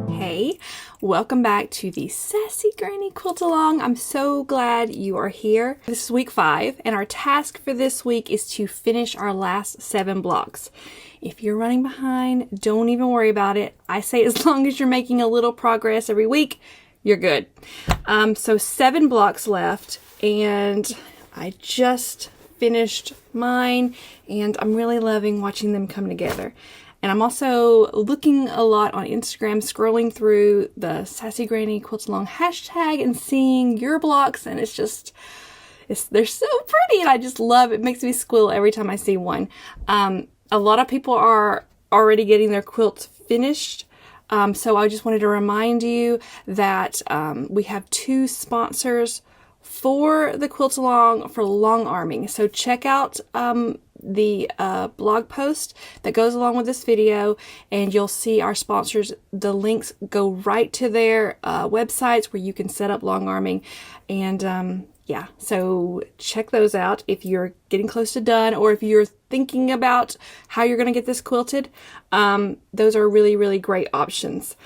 Hey, welcome back to the Sassy Granny Quilt Along. I'm so glad you are here. This is week 5, and our task for this week is to finish our last 7 blocks. If you're running behind, don't even worry about it. I say as long as you're making a little progress every week, you're good. So 7 blocks left, and I just finished mine, and I'm really loving watching them come together. And I'm also looking a lot on Instagram, scrolling through the Sassy Granny Quilt Along hashtag and seeing your blocks, and they're so pretty, and I just love it. It makes me squeal every time I see one. A lot of people are already getting their quilts finished. So I just wanted to remind you that we have 2 sponsors for the Quilt Along for long arming. So check out the blog post that goes along with this video, and you'll see our sponsors. The links go right to their websites where you can set up long arming. And yeah, so check those out if you're getting close to done, or if you're thinking about how you're going to get this quilted. Those are really, really great options.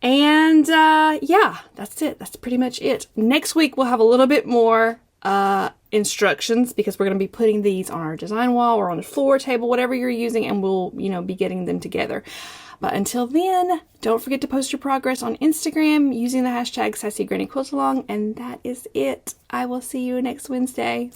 And yeah, that's it. That's pretty much it. Next week we'll have a little bit more instructions, because we're going to be putting these on our design wall or on the floor table, whatever you're using, and we'll, be getting them together. But until then, don't forget to post your progress on Instagram using the hashtag Sassy Granny Quilt Along, and that is it. I will see you next Wednesday.